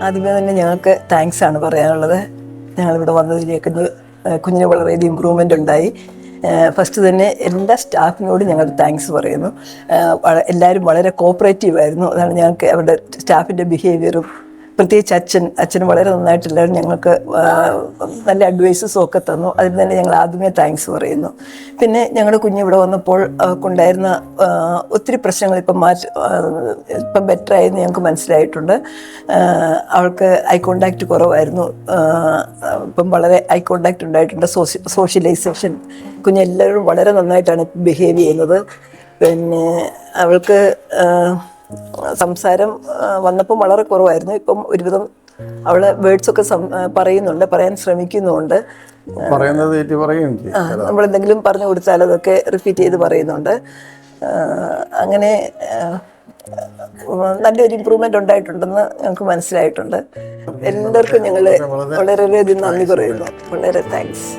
ആദ്യമേ തന്നെ ഞങ്ങൾക്ക് താങ്ക്സ് ആണ് പറയാനുള്ളത്. ഞങ്ങളിവിടെ വന്നതിലേക്ക് കുഞ്ഞിന് വളരെയധികം ഇമ്പ്രൂവ്മെൻ്റ് ഉണ്ടായി. ഫസ്റ്റ് തന്നെ എല്ലാ സ്റ്റാഫിനോടും ഞങ്ങൾ താങ്ക്സ് പറയുന്നു. എല്ലാവരും വളരെ കോപ്പറേറ്റീവായിരുന്നു. അതാണ് ഞങ്ങൾക്ക് അവരുടെ സ്റ്റാഫിൻ്റെ ബിഹേവിയറും പ്രത്യേകിച്ച് അച്ഛന് വളരെ നന്നായിട്ട് എല്ലാവരും ഞങ്ങൾക്ക് നല്ല അഡ്വൈസസും ഒക്കെ തന്നു. അതിന് തന്നെ ഞങ്ങൾ ആദ്യമേ താങ്ക്സ് പറയുന്നു. പിന്നെ ഞങ്ങളുടെ കുഞ്ഞ് ഇവിടെ വന്നപ്പോൾ അവൾക്കുണ്ടായിരുന്ന ഒത്തിരി പ്രശ്നങ്ങൾ ഇപ്പം ബെറ്ററായെന്ന് ഞങ്ങൾക്ക് മനസ്സിലായിട്ടുണ്ട്. അവൾക്ക് ഐ കോണ്ടാക്റ്റ് കുറവായിരുന്നു, ഇപ്പം വളരെ ഐ കോണ്ടാക്റ്റ് ഉണ്ടായിട്ടുണ്ട്. സോഷ്യലൈസേഷൻ കുഞ്ഞെല്ലാവരും വളരെ നന്നായിട്ടാണ് ബിഹേവ് ചെയ്യുന്നത്. പിന്നെ അവൾക്ക് സംസാരം വന്നപ്പം വളരെ കുറവായിരുന്നു. ഇപ്പം ഒരുവിധം അവള് വേർഡ്സൊക്കെ പറയാൻ ശ്രമിക്കുന്നുണ്ട്. നമ്മളെന്തെങ്കിലും പറഞ്ഞു കൊടുത്താൽ അതൊക്കെ റിപ്പീറ്റ് ചെയ്ത് പറയുന്നുണ്ട്. അങ്ങനെ നല്ലൊരു ഇമ്പ്രൂവ്മെൻ്റ് ഉണ്ടായിട്ടുണ്ടെന്ന് ഞങ്ങൾക്ക് മനസ്സിലായിട്ടുണ്ട്. എല്ലാവർക്കും ഞങ്ങൾ വളരെയധികം നന്ദി പറയുന്നു. വളരെ താങ്ക്സ്.